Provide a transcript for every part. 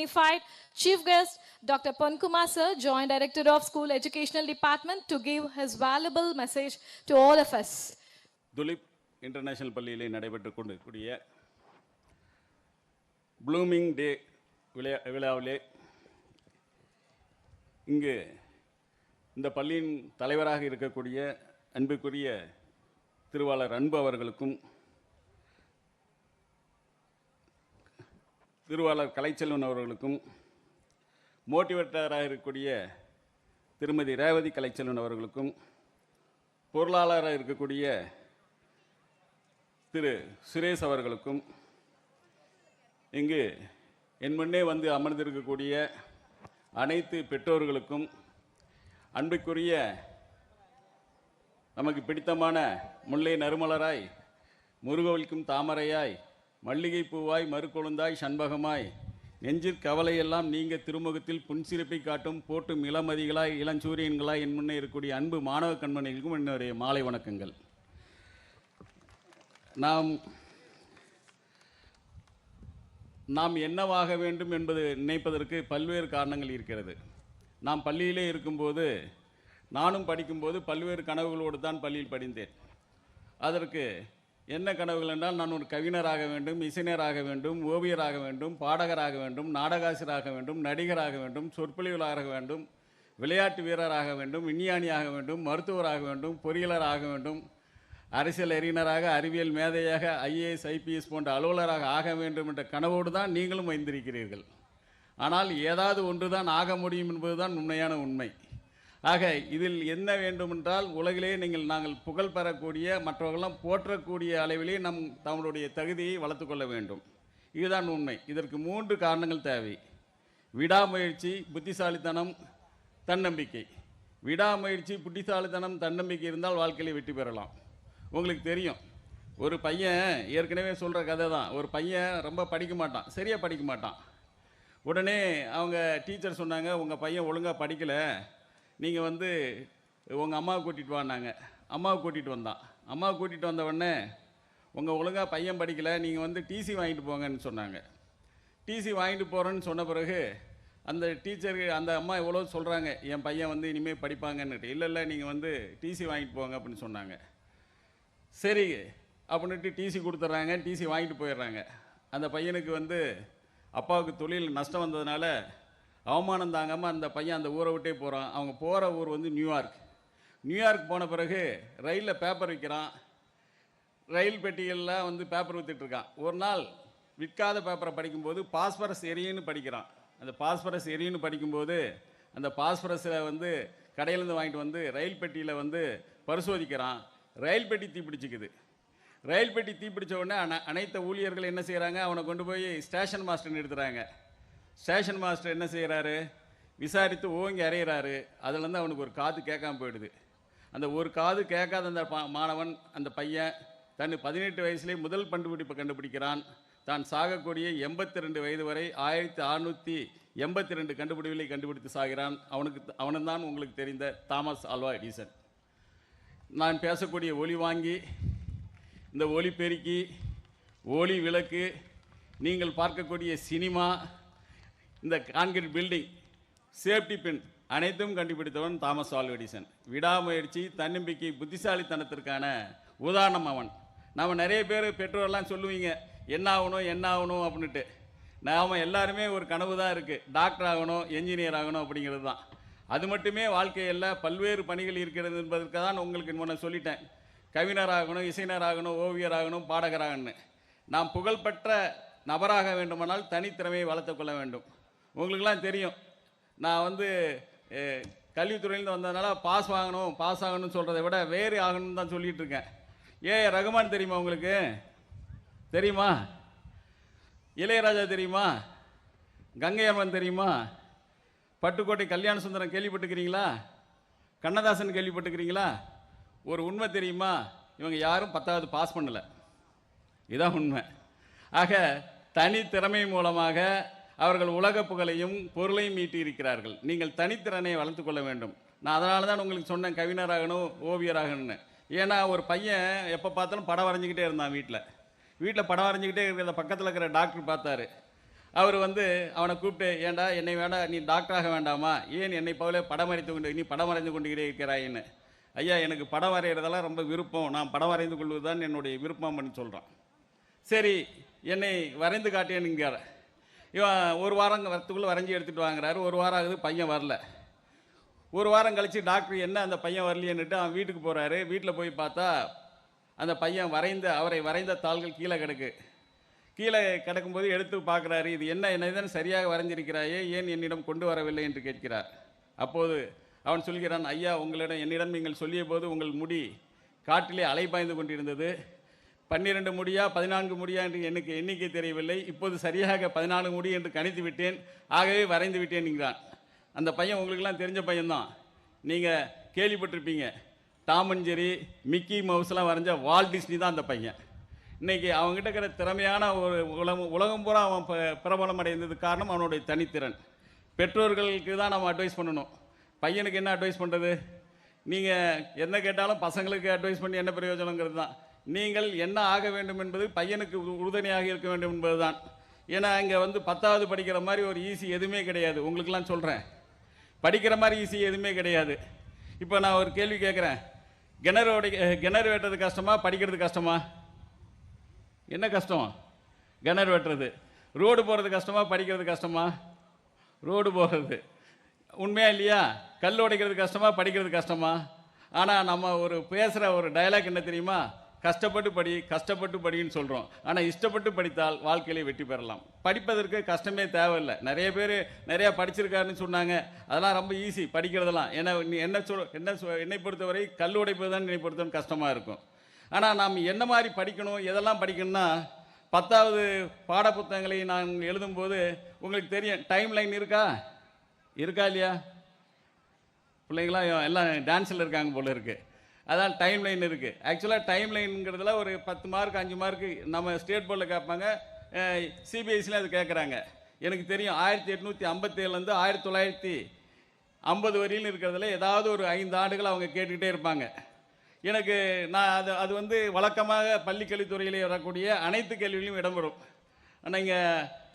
dignified Chief Guest Dr. Pankumar Sir, Joint Director of School Educational Department, to give his valuable message to all of us. Tulip international பள்ளியிலே நடைபெற்று கொண்டிருக்கக்கூடிய blooming டே விழாவிலே இங்கு இந்த பள்ளியின் தலைவராக இருக்கக்கூடிய அன்புக்குரிய திருவாளர் அன்பு அவர்களுக்கும் திருவாளர் கலைச்செல்வன் அவர்களுக்கும் மோட்டிவேட்டராக இருக்கக்கூடிய திருமதி ரேவதி கலைச்செல்வன் அவர்களுக்கும் பொருளாளராக இருக்கக்கூடிய திரு சுரேஷ் அவர்களுக்கும் இங்கு என் முன்னே வந்து அமர்ந்திருக்கக்கூடிய அனைத்து பெற்றோர்களுக்கும் அன்புக்குரிய நமக்கு பிடித்தமான முல்லை நறுமலராய் முருகவலிக்கும் தாமரையாய் மல்லிகை பூவாய் மறுக்கொழுந்தாய் சண்பகமாய் நெஞ்சிற் கவலையெல்லாம் நீங்க திருமுகத்தில் புன்சிரிப்பை காட்டும் போட்டும் இளமதிகளாய் இளஞ்சூரியன்களாய் என் முன்னே இருக்கக்கூடிய அன்பு மாணவ கண்மணிகளுக்கும் என்னுடைய மாலை வணக்கங்கள். நாம் என்னவாக வேண்டும் என்பது நினைப்பதற்கு பல்வேறு காரணங்கள் இருக்கிறது. நாம் பள்ளியிலே இருக்கும்போது, நானும் படிக்கும்போது பல்வேறு கனவுகளோடு தான் பள்ளியில் படித்தேன். அதற்கு என்ன கனவுகள் என்றால், நான் ஒரு கவிஞராக வேண்டும், இசைஞராக வேண்டும், ஓவியராக வேண்டும், பாடகராக வேண்டும், நாடகாசிரியராக வேண்டும், நடிகராக வேண்டும், சொற்பொழிவாளராக வேண்டும், விளையாட்டு வீரராக வேண்டும், விஞ்ஞானியாக வேண்டும், மருத்துவராக வேண்டும், பொறியியலராக வேண்டும், அரசியல் அறிஞராக, அறிவியல் மேதையாக, ஐஏஎஸ் ஐபிஎஸ் போன்ற அலுவலராக ஆக வேண்டும் என்ற கனவோடு தான் நீங்களும் வைத்திருக்கிறீர்கள். ஆனால் ஏதாவது ஒன்று தான் ஆக முடியும் என்பதுதான் உண்மையான உண்மை. ஆக இதில் என்ன வேண்டுமென்றால், உலகிலே நாங்கள் புகழ் பெறக்கூடிய, மற்றவர்களெல்லாம் போற்றக்கூடிய அளவிலே தங்களுடைய தகுதியை வளர்த்து கொள்ள வேண்டும். இதுதான் உண்மை. இதற்கு 3 காரணங்கள் தேவை. விடாமுயற்சி, புத்திசாலித்தனம், தன்னம்பிக்கை. விடாமுயற்சி, புத்திசாலித்தனம், தன்னம்பிக்கை இருந்தால் வாழ்க்கையில் வெற்றி பெறலாம். உங்களுக்கு தெரியும், ஒரு பையன், ஏற்கனவே சொல்கிற கதை தான், ஒரு பையன் ரொம்ப படிக்க மாட்டான், சரியாக படிக்க மாட்டான். உடனே அவங்க டீச்சர் சொன்னாங்க, உங்கள் பையன் ஒழுங்காக படிக்கலை, நீங்கள் வந்து உங்கள் அம்மாவை கூட்டிகிட்டு வான்னாங்க. அம்மாவை கூட்டிகிட்டு வந்தான். அம்மாவை கூட்டிகிட்டு வந்த உடனே, உங்கள் ஒழுங்காக பையன் படிக்கலை, நீங்கள் வந்து டிசி வாங்கிட்டு போங்கன்னு சொன்னாங்க. டிசி வாங்கிட்டு போகிறேன்னு சொன்ன பிறகு அந்த டீச்சருக்கு, அந்த அம்மா எவ்வளோ சொல்கிறாங்க, என் பையன் வந்து இனிமேல் படிப்பாங்கன்னுட்டு. இல்லை நீங்கள் வந்து டிசி வாங்கிட்டு போங்க அப்படின்னு சொன்னாங்க. சரி அப்படின்ட்டு டிசி கொடுத்துட்றாங்க. டிசி வாங்கிட்டு போயிடுறாங்க. அந்த பையனுக்கு வந்து அப்பாவுக்கு தொழில் நஷ்டம் வந்ததுனால அவமானம் தாங்காமல் அந்த பையன் அந்த ஊரை விட்டே போகிறான். அவங்க போகிற ஊர் வந்து நியூயார்க். நியூயார்க் போன பிறகு ரயிலில் பேப்பர் விற்கிறான். ரயில் பெட்டிகளில் வந்து பேப்பர் விற்றுட்ருக்கான். ஒரு நாள் விற்காத பேப்பரை படிக்கும்போது பாஸ்பரஸ் எரியுன்னு படிக்கிறான். அந்த பாஸ்பரஸ் எரியுன்னு படிக்கும்போது அந்த பாஸ்பரஸில் வந்து கடையிலேருந்து வாங்கிட்டு வந்து ரயில் பெட்டியில் வந்து பரிசோதிக்கிறான். ரயில் பெட்டி தீப்பிடிச்சிக்குது. ரயில் பெட்டி தீப்பிடிச்ச உடனே அனைத்து ஊழியர்கள் என்ன செய்கிறாங்க, அவனை கொண்டு போய் ஸ்டேஷன் மாஸ்டர்னு எடுத்துகிறாங்க. ஸ்டேஷன் மாஸ்டர் என்ன செய்கிறாரு, விசாரித்து ஓங்கி அறையிறாரு. அதுலேருந்து அவனுக்கு ஒரு காது கேட்காம போயிடுது. அந்த ஒரு காது கேட்காத அந்த மாணவன், அந்த பையன் தன் 18 வயசுலேயே முதல் கண்டுபிடிப்பை கண்டுபிடிக்கிறான். தான் சாகக்கூடிய 82 வயது வரை 1682 கண்டுபிடிப்புகளை கண்டுபிடித்து சாகிறான். அவனுதான் உங்களுக்கு தெரிந்த தாமஸ் ஆல்வா எடிசன். நான் பேசக்கூடிய ஒலி வாங்கி, இந்த ஒலி பெருக்கி, ஒலி விளக்கு, நீங்கள் பார்க்கக்கூடிய சினிமா, இந்த கான்கிரீட் பில்டிங், சேஃப்டி பின் அனைத்தும் கண்டுபிடித்தவன் தாமஸ் ஆல்வா எடிசன். விடாமுயற்சி, தன்னம்பிக்கை, புத்திசாலித்தனத்திற்கான உதாரணம் அவன். நாம் நிறைய பேர் பெற்றோர்லாம் சொல்லுவீங்க, என்ன ஆகணும் அப்படின்ட்டு. நாம் எல்லாருமே ஒரு கனவு தான் இருக்குது, டாக்டர் ஆகணும், என்ஜினியர் ஆகணும் அப்படிங்கிறது தான். அது மட்டுமே வாழ்க்கையில் பல்வேறு பணிகள் இருக்கிறது என்பதற்கு தான் உங்களுக்கு முன்ன சொல்லிட்டேன். கவிஞராகணும், இசைஞராகணும், ஓவியராகணும், பாடகராகணும். நாம் புகழ்பெற்ற நபராக வேண்டுமானால் தனித்திறமையை வளர்த்து கொள்ள வேண்டும். உங்களுக்கெல்லாம் தெரியும், நான் வந்து கல்வித்துறையிலேருந்து வந்ததுனால பாஸ் ஆகணும்னு சொல்கிறத விட வேறு ஆகணும்னு தான் சொல்லிகிட்டு இருக்கேன். ரகுமான் தெரியுமா உங்களுக்கு? தெரியுமா? இளையராஜா தெரியுமா? கங்கை அம்மன் தெரியுமா? பட்டுக்கோட்டை கல்யாண சுந்தரம் கேள்விப்பட்டுக்கிறீங்களா? கண்ணதாசன் கேள்விப்பட்டுக்கிறீங்களா? ஒரு உண்மை தெரியுமா, இவங்க யாரும் 10வது பாஸ் பண்ணலை. இதுதான் உண்மை. ஆக தனித்திறமை மூலமாக அவர்கள் உலக புகழையும் பொருளையும் ஈட்டி இருக்கிறார்கள். நீங்கள் தனித்திறனை வளர்த்து கொள்ள வேண்டும். நான் அதனால தான் உங்களுக்கு சொன்னேன், கவிஞராகணும், ஓவியராகணும்னு. ஏன்னா ஒரு பையன் எப்போ பார்த்தாலும் படம் வரைஞ்சிக்கிட்டே இருந்தான். வீட்டில் படம் வரைஞ்சிக்கிட்டே இருக்கிறத பக்கத்தில் இருக்கிற டாக்டர் பார்த்தாரு. அவர் வந்து அவனை கூப்பிட்டு, ஏண்டா என்னை வேண்டாம், நீ டாக்டராக வேண்டாமா, ஏன் என்னை போல படம் வரைந்து கொண்டு நீ படம் வரைந்து கொண்டுகிறே இருக்கிறாயின்னு. ஐயா எனக்கு படம் வரைகிறதெல்லாம் ரொம்ப விருப்பம், நான் படம் வரைந்து கொள்வது தான் என்னுடைய விருப்பம்னு சொல்கிறான். சரி என்னை வரைந்து காட்டேனுங்கிறார். இவன் ஒரு வாரம் வரத்துக்குள்ளே வரைஞ்சி எடுத்துகிட்டு வாங்குறாரு. ஒரு வாரம் ஆகுது, பையன் வரல. ஒரு வாரம் கழித்து டாக்டர் என்ன அந்த பையன் வரலையேன்னுட்டு அவன் வீட்டுக்கு போகிறாரு. வீட்டில் போய் பார்த்தா அந்த பையன் அவரை வரைந்த தாள்கள் கீழே கிடக்கு. கீழே கிடக்கும்போது எடுத்து பார்க்குறாரு. இது என்ன இதன் சரியாக வரைஞ்சிருக்கிறாயே, ஏன் என்னிடம் கொண்டு வரவில்லை என்று கேட்கிறார். அப்போது அவன் சொல்கிறான், ஐயா என்னிடம் நீங்கள் சொல்லிய போது உங்கள் முடி காட்டிலே அலைபாய்ந்து கொண்டிருந்தது. 12 முடியா 14 முடியா என்று எனக்கு எண்ணிக்கை தெரியவில்லை. இப்போது சரியாக 14 முடி என்று கணித்து விட்டேன், ஆகவே வரைந்து விட்டேன் என்கிறான். அந்த பையன் உங்களுக்கெல்லாம் தெரிஞ்ச பையன்தான். நீங்கள் கேள்விப்பட்டிருப்பீங்க, டாம் அண்ட் ஜெர்ரி, மிக்கி மவுஸ்லாம் வரைஞ்ச வால்ட் டிஸ்னி தான் அந்த பையன். இன்றைக்கி அவங்ககிட்ட இருக்கிற திறமையான ஒரு உலகம் பூரா அவன் பிரபலம் அடைந்ததுக்கு காரணம் அவனுடைய தனித்திறன். பெற்றோர்களுக்கு தான் நம்ம அட்வைஸ் பண்ணணும். பையனுக்கு என்ன அட்வைஸ் பண்ணுறது? நீங்கள் என்ன கேட்டாலும் பசங்களுக்கு அட்வைஸ் பண்ணி என்ன பிரயோஜனங்கிறது தான். நீங்கள் என்ன ஆக வேண்டும் என்பது பையனுக்கு உறுதுணையாக இருக்க வேண்டும் என்பது தான். ஏன்னா இங்கே வந்து 10வது படிக்கிற மாதிரி ஒரு ஈஸி எதுவுமே கிடையாது. உங்களுக்கெல்லாம் சொல்கிறேன், படிக்கிற மாதிரி ஈஸி எதுவுமே கிடையாது. இப்போ நான் ஒரு கேள்வி கேட்குறேன், கிணறு வெட்டுறது கஷ்டமா, படிக்கிறது கஷ்டமா? என்ன கஷ்டம்? கிணறு வெட்டுறது. ரோடு போகிறது கஷ்டமா, படிக்கிறது கஷ்டமா? ரோடு போகிறது. உண்மையா இல்லையா? கல் உடைக்கிறது கஷ்டமா, படிக்கிறது கஷ்டமா? ஆனால் நம்ம ஒரு பேசுகிற ஒரு டயலாக் என்ன தெரியுமா? கஷ்டப்பட்டு படின்னு சொல்கிறோம். ஆனால் இஷ்டப்பட்டு படித்தால் வாழ்க்கையிலே வெற்றி பெறலாம். படிப்பதற்கு கஷ்டமே தேவையில்லை. நிறைய பேர் நிறையா படிச்சிருக்காருன்னு சொன்னாங்க, அதெல்லாம் ரொம்ப ஈஸி படிக்கிறதெல்லாம். ஏன்னா நீ என்னை பொறுத்தவரை கல் உடைப்பது தான் என்னை பொறுத்தவரை கஷ்டமாக இருக்கும். ஆனால் நாம் என்ன மாதிரி படிக்கணும், எதெல்லாம் படிக்கணும்னா, 10வது பாடப்புத்தகங்களை நான் எழுதும்போது உங்களுக்கு தெரியும், டைம் லைன் இருக்கா இல்லையா? பிள்ளைங்களாம் எல்லாம் டான்ஸில் இருக்காங்க போல இருக்குது. அதான் டைம் லைன் இருக்குது. ஆக்சுவலாக டைம் லைனுங்கிறதுல ஒரு 10 மார்க் 5 மார்க்கு நம்ம ஸ்டேட் போர்டில் கேட்பாங்க, சிபிஎஸ்சியில் அது கேட்குறாங்க. எனக்கு தெரியும் 1857 1950 வரையிலும் இருக்கிறதுல ஏதாவது ஒரு 5 ஆண்டுகள் அவங்க கேட்டுக்கிட்டே இருப்பாங்க. எனக்கு அது வந்து வழக்கமாக பள்ளிக்கல்வித்துறையிலே வரக்கூடிய அனைத்து கேள்விகளையும் இடம்பெறும். ஆனால் இங்கே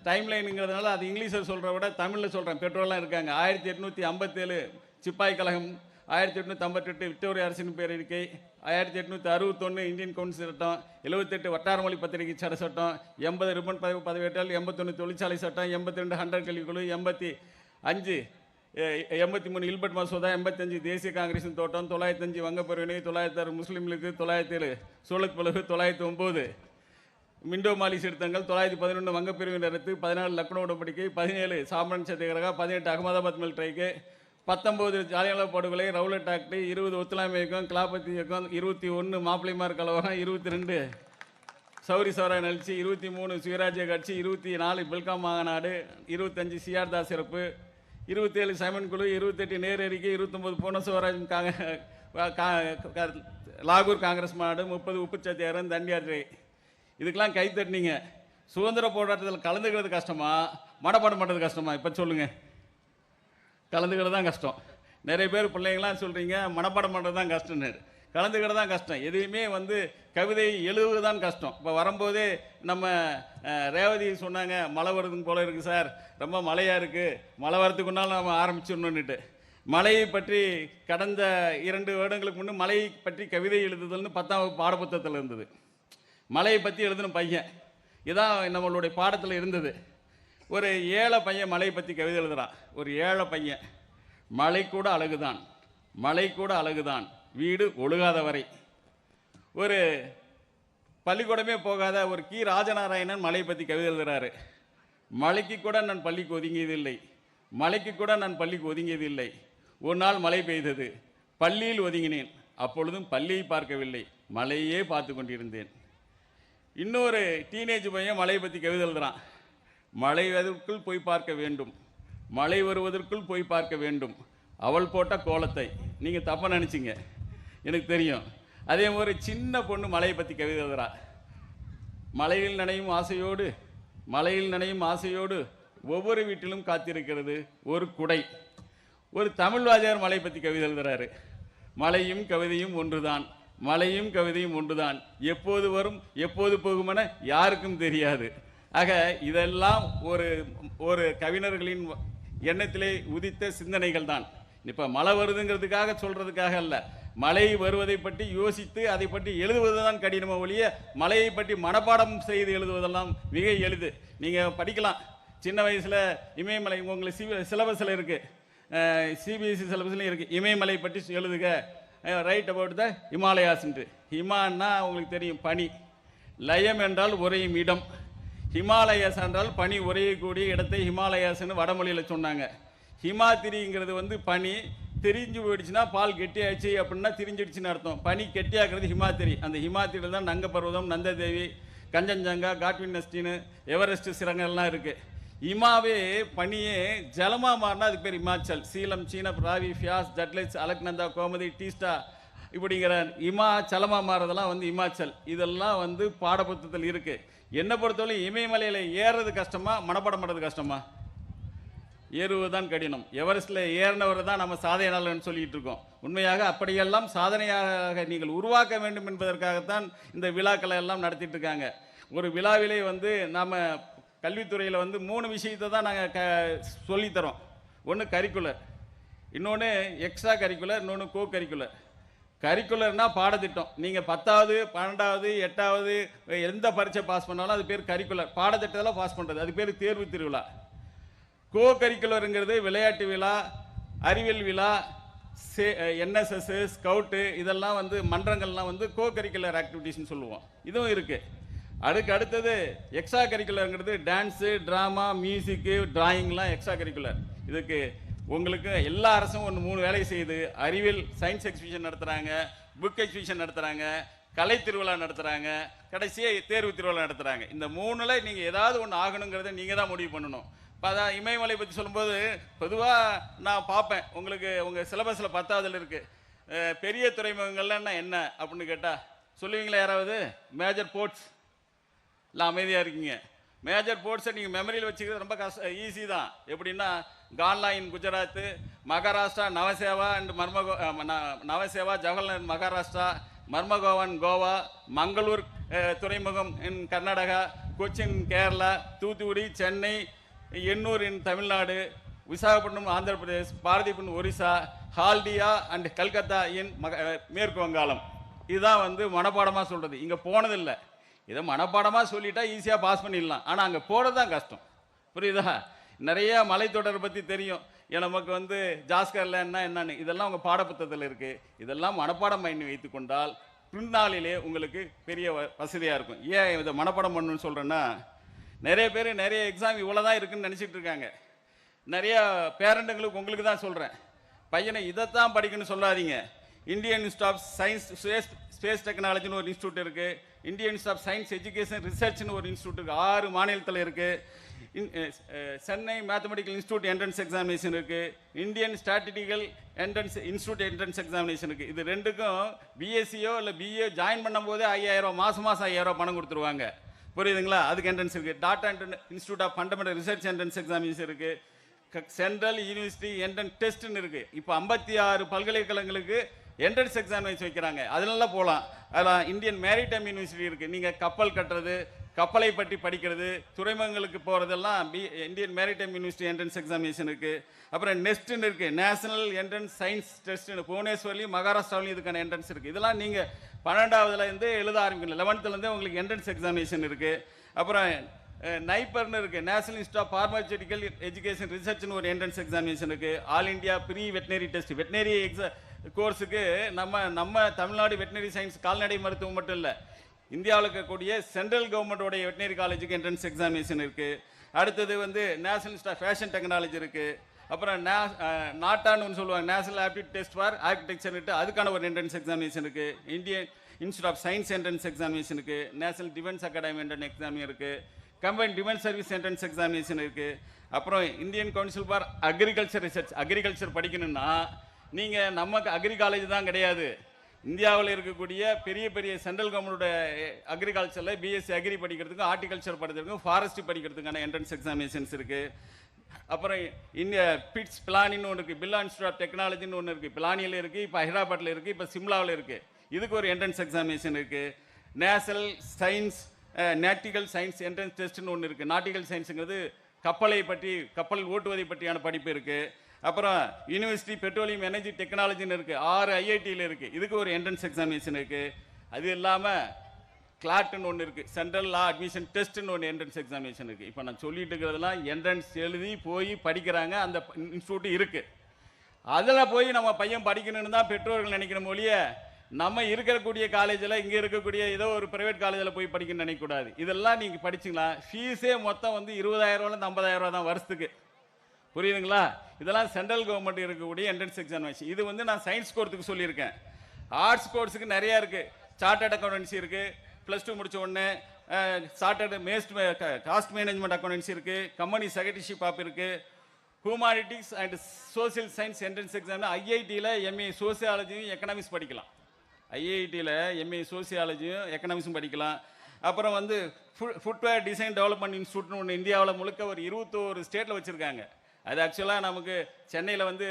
டைம் லைனுங்கிறதுனால அது இங்கிலீஷில் சொல்கிறத விட தமிழில் சொல்கிறேன். பெற்றோர்லாம் இருக்காங்க. 1857 சிப்பாய் கழகம், 1858 விக்டோரியா அரசின் பேரிக்கை, 1861 இந்தியன் கவுன்சில் சட்டம், 78 வட்டார மொழி பத்திரிகை சட்டம், 80 ரிப்பன் பதிவேட்டல், 81 தொழிற்சாலை சட்டம், 82 ஹண்டர் கல்விக்குழு, 83 இல்பர்ட் மசோதா, 85 தேசிய காங்கிரஸின் தோட்டம், 905 வங்க பிரிவினை, 906 முஸ்லீம் லீக்கு, 907 சோழத் பிளவு, 909 மிண்டோ மாலி சீர்திருத்தங்கள், 911 வங்க பிரிவினை ரத்து, 14 லக்னோ உடன்படிக்கை, 17 சாமரன் சத்தியாகிரகா, 18 அகமதாபாத் மில் ஸ்ட்ரைக்கு, 19 ஜாலியன்வாலா படுகொலை, ரவுலட் ஆக்ட், 20 ஒத்துழைமை இயக்கம், கிலாபத்தி இயக்கம், 21 மாப்பிள்ளைமார் கலவரம், 22 சௌரி சௌரா நிகழ்ச்சி, 23 சுயராஜ்ய கட்சி, 24 பெல்காம் மாநாடு, 25 சிஆர் தாஸ் சிறப்பு, 27 சைமன் குழு, 28 நேரு அறிக்கை, 29 பூர்ண சுவராஜ் லாகூர் காங்கிரஸ் மாநாடு, 30 உப்பு சத்தியாகிரகம், தண்டி யாத்திரை. இதுக்கெல்லாம் கை தட்டினீங்க. சுதந்திர போராட்டத்தில் கலந்துக்கிறது கஷ்டமா, மனப்பாடம் பண்ணுறது கஷ்டமா? இப்போ சொல்லுங்கள். கலந்துக்கிறது தான் கஷ்டம். நிறைய பேர் பிள்ளைங்களாம் சொல்கிறீங்க மனப்பாடம் பண்ணுறது தான் கஷ்டம்னு. கலந்துக்கிறது தான் கஷ்டம். எதுவுமே வந்து கவிதை எழுதுவது தான் கஷ்டம். இப்போ வரும்போதே நம்ம ரேவதி சொன்னாங்க, மழை வருதுன்னு போல இருக்குது சார், ரொம்ப மழையாக இருக்குது, மழை வரத்துக்குன்னாலும் நம்ம ஆரம்பிச்சிடணுன்னுட்டு. மழையை பற்றி கடந்த 2 வருடங்களுக்கு முன்னே மழையை பற்றி கவிதை எழுதுதல்னு 10ஆம் வகுப்பு பாடப்புத்தகத்தில் இருந்தது. மழையை பற்றி எழுதின பையன் இதான் நம்மளுடைய பாடத்தில் இருந்தது. ஒரு ஏழை பையன் மழையை பற்றி கவிதை எழுதுகிறான். ஒரு ஏழை பையன், மழை கூட அழகுதான், மழை கூட அழகுதான், வீடு ஒழுகாத வரை. ஒரு பள்ளிக்கூடமே போகாத ஒரு கி ராஜநாராயணன் மழையை பற்றி கவிதை எழுதுகிறாரு. மழைக்கு கூட நான் பள்ளிக்கு ஒதுங்கியதில்லை, மழைக்கு கூட நான் பள்ளிக்கு ஒதுங்கியதில்லை. ஒரு நாள் மழை பெய்தது, பள்ளியில் ஒதுங்கினேன், அப்பொழுதும் பள்ளியை பார்க்கவில்லை, மழையே பார்த்து கொண்டிருந்தேன். இன்னொரு டீனேஜ் பையன் மழையை பற்றி கவிதை எழுதுகிறான். மழை வருவதற்குள் போய் பார்க்க வேண்டும், மழை வருவதற்குள் போய் பார்க்க வேண்டும், அவள் போட்ட கோலத்தை. நீங்கள் தப்பாக நினச்சிங்க, எனக்கு தெரியும். அதே மாதிரி சின்ன பொண்ணு மழையை பற்றி கவிதை எழுதுறா. மழையில் நனையும் ஆசையோடு, மழையில் நனையும் ஆசையோடு ஒவ்வொரு வீட்டிலும் காத்திருக்கிறது ஒரு குடை. ஒரு தமிழ் வாத்தியார் மழை பற்றி கவிதை எழுதுறாரு. மழையும் கவிதையும் ஒன்றுதான், மழையும் கவிதையும் ஒன்றுதான், எப்போது வரும் எப்போது போகுமென யாருக்கும் தெரியாது, ஆக இதெல்லாம் ஒரு ஒரு கவிஞர்களின் எண்ணத்திலே உதித்த சிந்தனைகள் தான். இப்போ மழை வருதுங்கிறதுக்காக சொல்றதுக்காக அல்ல, மழை வருவதை பற்றி யோசித்து அதை பற்றி எழுதுவதுதான் கடினமோ ஒழிய மழையை பற்றி மனப்பாடம் செய்து எழுதுவதெல்லாம் மிக எளிது. நீங்கள் படிக்கலாம், சின்ன வயசில் இமயமலை உங்களுக்கு சிலபஸில் இருக்குது, சிபிஎஸ்சி சிலபஸ்லையும் இருக்குது. இமயமலை பற்றி எழுதுக, ரைட் அபவுட் த ஹிமாலயாஸ்ன்ட்டு. ஹிமான்னா உங்களுக்கு தெரியும் பனி, லயம் என்றால் உறையும் இடம், ஹிமாலயஸ் என்றால் பனி உறையக்கூடிய இடத்தை ஹிமாலயாஸ்ன்னு வடமொழியில் சொன்னாங்க. ஹிமாத்திரிங்கிறது வந்து பனி, திரிஞ்சு போயிடுச்சுன்னா பால் கெட்டியாச்சு அப்படின்னா திரிஞ்சிடுச்சுன்னு அர்த்தம். பனி கெட்டியாக்குறது ஹிமாத்திரி. அந்த ஹிமாத்திரியில் தான் நங்க பர்வதம், நந்ததேவி, கஞ்சன்ஜங்கா, காட்வின் நஸ்டின்னு, எவரெஸ்ட் சிரங்கள்லாம் இருக்குது. இமாவே பனியே ஜலமாக மாறினா அதுக்கு பேர் இமாச்சல். சீலம், சீன, ராவி, ஃபியாஸ், ஜட்லெஸ், அலக்நந்தா, கோமதி, டீஸ்டா இப்படிங்கிற இமா சலமாக மாறுறதெல்லாம் வந்து இமாச்சல். இதெல்லாம் வந்து பாடப்புத்தகத்தில் இருக்குது. என்னை பொறுத்தவரை இமயமலையில் ஏறுறது கஷ்டமா, மனப்பாடம் பண்ணுறது கஷ்டமா? ஏறுவது தான் கடினம். எவரெஸ்டில் ஏறினவர் தான் நம்ம சாதனையாளர்னு சொல்லிட்டு இருக்கோம். உண்மையாக அப்படியெல்லாம் சாதனையாக நீங்கள் உருவாக்க வேண்டும் என்பதற்காகத்தான் இந்த விழாக்களை எல்லாம் நடத்திட்டு இருக்காங்க. ஒரு விழாவிலே வந்து நாம் கல்வித்துறையில் வந்து 3 விஷயத்தை தான் நாங்கள் சொல்லித்தரோம். ஒன்று கரிக்குலர், இன்னொன்று எக்ஸ்ட்ரா கரிக்குலர், இன்னொன்று கோ கரிக்குலர். கரிக்குலர்னா பாடத்திட்டம். நீங்கள் 10வது 12வது 8வது எந்த பரீட்சை பாஸ் பண்ணாலும் அது பேர் கரிக்குலர். பாடத்திட்டத்தில் பாஸ் பண்ணுறது அது பேர் தேர்வு திருவிழா. கோ கரிக்குலருங்கிறது விளையாட்டு விழா, அறிவியல் விழா, என்எஸ்எஸ், ஸ்கவுட்டு, இதெல்லாம் வந்து மன்றங்கள்லாம் வந்து கோ கரிக்குலர் ஆக்டிவிட்டீஸ்னு சொல்லுவோம். இதுவும் இருக்குது. அதுக்கு அடுத்தது எக்ஸ்ட்ரா கரிக்குலருங்கிறது டான்ஸு, ட்ராமா, மியூசிக்கு, டிராயிங்லாம் எக்ஸ்ட்ரா கரிக்குலர். இதுக்கு உங்களுக்கு எல்லா அரசும் 3 வேலை செய்யுது. அறிவியல் சயின்ஸ் எக்ஸிபிஷன் நடத்துகிறாங்க, புக் எக்ஸிபிஷன் நடத்துகிறாங்க, கலை திருவிழா நடத்துகிறாங்க, கடைசியாக தேர்வு திருவிழா நடத்துகிறாங்க. இந்த 3ல் நீங்கள் ஏதாவது ஒன்று ஆகணுங்கிறத நீங்கள் தான் முடிவு பண்ணணும். இப்போ அதான் இமயமலை பற்றி சொல்லும்போது பொதுவாக நான் பார்ப்பேன், உங்களுக்கு உங்கள் சிலபஸில் 10வதுல இருக்குது பெரிய துறைமுகங்கள்னா என்ன அப்படின்னு கேட்டால் சொல்லுவீங்களா யாராவது? Major boards. இல்லை அமைதியாக இருக்கீங்க. மேஜர் போர்ட்ஸை நீங்கள் மெமரியில் வச்சுக்கிறது ரொம்ப ஈஸி தான். எப்படின்னா கான்லா இன் குஜராத்து, மகாராஷ்டிரா நவசேவா அண்ட் நவசேவா ஜவஹர்லால் மகாராஷ்டிரா, மர்மகோவன் கோவா, மங்களூர் துறைமுகம் இன் கர்நாடகா, கொச்சின் கேரளா, தூத்துக்குடி, சென்னை, எண்ணூர் இன் தமிழ்நாடு, விசாகப்பட்டினம் ஆந்திர பிரதேஷ், பாரதிபுரம் ஒரிசா, ஹால்டியா அண்ட் கல்கத்தா இன் மேற்கு வங்காளம். இதுதான் வந்து மனப்பாடமாக சொல்கிறது. இங்கே போனதில்லை. இதை மனப்பாடமாக சொல்லிட்டா ஈஸியாக பாஸ் பண்ணிடலாம். ஆனால் அங்கே போகிறது தான் கஷ்டம். புரியுதா? நிறைய மலைத்தொடரை பற்றி தெரியும். நமக்கு வந்து ஜாஸ்கர்லன்னா என்னன்னு இதெல்லாம் உங்கள் பாடப்புத்தகத்தில் இருக்குது. இதெல்லாம் மனப்பாடம் பண்ணி வைத்து கொண்டால் பின்னாளிலே உங்களுக்கு பெரிய வசதியாக இருக்கும். ஏன் இதை மனப்பாடம் பண்ணணும்னு சொல்கிறேன்னா, நிறைய பேர் நிறைய எக்ஸாம் இவ்வளோ தான் இருக்குன்னு நினச்சிட்டு இருக்காங்க. நிறைய பேரண்ட்டுங்களுக்கு உங்களுக்கு தான் சொல்கிறேன், பையனை இதைத்தான் படிக்கணும்னு சொல்லாதீங்க. Indian institute of Science space டெக்னாலஜின்னு ஒரு இன்ஸ்டியூட் இருக்குது. Indian institute of Science Education ரிசர்ச்னு ஒரு இன்ஸ்டியூட் இருக்குது. 6 மாநிலத்தில் இருக்குது. Chennai Mathematical Institute entrance examination இருக்குது. Indian Statistical Institute entrance examination இருக்குது. இது ரெண்டுக்கும் பிஎஸ்சியோ இல்லை பிஏ ஜாயின் பண்ணும்போதே 5000 மாதம் 5000 பணம் கொடுத்துருவாங்க. புரியுதுங்களா? அதுக்கு என்ட்ரன்ஸ் இருக்குது. Tata institute of fundamental research entrance examination இருக்குது. சென்ட்ரல் யூனிவர்சிட்டி என்ட்ரன்ஸ் டெஸ்ட்னு இருக்குது. இப்போ 56 பல்கலைக்கழகங்களுக்கு என்ட்ரன்ஸ் எக்ஸாமினேஷன் வைக்கிறாங்க. அதனால போகலாம். அதில் இந்தியன் மேரிடைம் யூனிவர்சிட்டி இருக்குது. நீங்கள் கப்பல் கட்டுறது, கப்பலை பற்றி படிக்கிறது, துறைமுகங்களுக்கு போகிறதெல்லாம் Indian Maritime University entrance examination இருக்குது. அப்புறம் நெஸ்ட்னு இருக்குது, நேஷனல் என்ட்ரன்ஸ் சயின்ஸ் டெஸ்ட்னு புவனேஸ்வர்லையும் மகாராஷ்டிராவிலையும் இதுக்கான என்ட்ரன்ஸ் இருக்குது. இதெல்லாம் நீங்கள் 12வதுலேருந்து எழுத ஆரம்பிக்கணும். 11லேருந்தே உங்களுக்கு என்ட்ரன்ஸ் எக்ஸாமினேஷன் இருக்குது. அப்புறம் நைப்பர்னு இருக்குது, National Institute of Pharmaceutical Education ரிசர்ச்னு ஒரு என்ட்ரன்ஸ் எக்ஸாமினேஷன் இருக்குது. All India Pre Veterinary Test, veterinary கோர்ஸுக்கு நம்ம தமிழ்நாடு வெட்டினரி சயின்ஸ் கால்நடை மருத்துவம் மட்டும் இல்லை, இந்தியாவில் இருக்கக்கூடிய சென்ட்ரல் கவர்மெண்ட்டோடைய வெட்டினரி காலேஜுக்கு என்ட்ரன்ஸ் எக்ஸாமினேஷன் இருக்குது. அடுத்தது வந்து National Institute of Fashion Technology இருக்குது. அப்புறம் நாட்டான்னு சொல்லுவாங்க, நேஷனல் ஆப்டிடியூட் டெஸ்ட் ஃபார் ஆர்கிடெக்சர்ட்டு, அதுக்கான ஒரு என்ட்ரன்ஸ் எக்ஸாமினேஷன் இருக்குது. Indian institute of Science entrance examination இருக்குது. National Defence Academy entrance exam இருக்குது. Combine Defence Service entrance examination இருக்குது. அப்புறம் Indian Council for Agriculture Research, agriculture படிக்கணும்னா நீங்கள் நமக்கு அக்ரி காலேஜ் தான் கிடையாது. இந்தியாவில் இருக்கக்கூடிய பெரிய பெரிய சென்ட்ரல் கவர்மெண்டோட அக்ரிகல்ச்சரில் பிஎஸ்சி அக்ரி படிக்கிறதுக்கும், ஹார்டிகல்ச்சர் படிக்கிறதுக்கும், ஃபாரஸ்ட்ரி படிக்கிறதுக்கான என்ட்ரன்ஸ் எக்ஸாமினேஷன்ஸ் இருக்குது. அப்புறம் இந்தியா பிட்ஸ் பிளானின்னு ஒன்று இருக்குது, பில்லா இன்ஸ்டியூட் ஆஃப் டெக்னாலஜின்னு ஒன்று இருக்குது. பிலானியில் இருக்குது, இப்போ ஹைதராபாத்தில் இருக்குது, இப்போ சிம்லாவில் இருக்குது. இதுக்கு ஒரு என்ட்ரன்ஸ் எக்ஸாமினேஷன் இருக்குது. National Science Nautical Science Entrance டெஸ்ட்னு ஒன்று இருக்குது. நாட்டிக்கல் சயின்ஸுங்கிறது கப்பலை பற்றி, கப்பல் ஓட்டுவதை பற்றியான படிப்பு இருக்குது. அப்புறம் யூனிவர்சிட்டி பெட்ரோலியம் எனர்ஜி டெக்னாலஜின்னு இருக்குது, 6 ஐஐடியில் இருக்குது. இதுக்கு ஒரு என்ட்ரன்ஸ் எக்ஸாமினேஷன் இருக்குது. அது இல்லாமல் கிளாட்னு ஒன்று இருக்குது, சென்ட்ரல் லா அட்மிஷன் டெஸ்ட்டுன்னு ஒன்று என்ட்ரன்ஸ் எக்ஸாமினேஷன் இருக்குது. இப்போ நான் சொல்லிட்டு இருக்கிறதெல்லாம் என்ட்ரன்ஸ் எழுதி போய் படிக்கிறாங்க, அந்த இன்ஸ்டியூட் இருக்குது. அதில் போய் நம்ம பையன் படிக்கணும்னு தான் பெற்றோர்கள் நினைக்கிற மொழிய, நம்ம இருக்கக்கூடிய காலேஜில், இங்கே இருக்கக்கூடிய ஏதோ ஒரு ப்ரைவேட் காலேஜில் போய் படிக்கணும்னு நினைக்கக்கூடாது. இதெல்லாம் நீங்கள் படிச்சிங்களா, ஃபீஸே மொத்தம் வந்து 20,000 50,000 தான் வருஷத்துக்கு. புரியுதுங்களா? இதெல்லாம் சென்ட்ரல் கவர்மெண்ட் இருக்கக்கூடிய என்ட்ரன்ஸ் எக்ஸாமினேஷன். இது வந்து நான் சயின்ஸ் கோர்ஸுக்கு சொல்லியிருக்கேன். ஆர்ட்ஸ் கோர்ஸுக்கு நிறையா இருக்குது. சார்ட்டர்ட் அக்கௌண்டன்சி இருக்குது, +2 முடிச்ச உடனே சார்ட்டர்டு காஸ்ட் மேனேஜ்மெண்ட் அக்கௌண்டன்சி இருக்குது, கம்பெனி செக்ரட்டரிஷிப் ஆப் இருக்குது, humanities and social science entrance exam. ஐஐடியில் எம்ஏ சோசியாலஜியும் எக்கனாமிக்ஸ் படிக்கலாம். ஐஐடியில் எம்ஏ சோசியாலஜியும் எக்கனாமிக்ஸும் படிக்கலாம். அப்புறம் வந்து ஃபுட்வேர் டிசைன் டெவலப்மெண்ட் இன்ஸ்டியூட்னு ஒன்று இந்தியாவில் முழுக்க ஒரு 21 ஸ்டேட்டில் வச்சுருக்காங்க. அது ஆக்சுவலாக நமக்கு சென்னையில் வந்து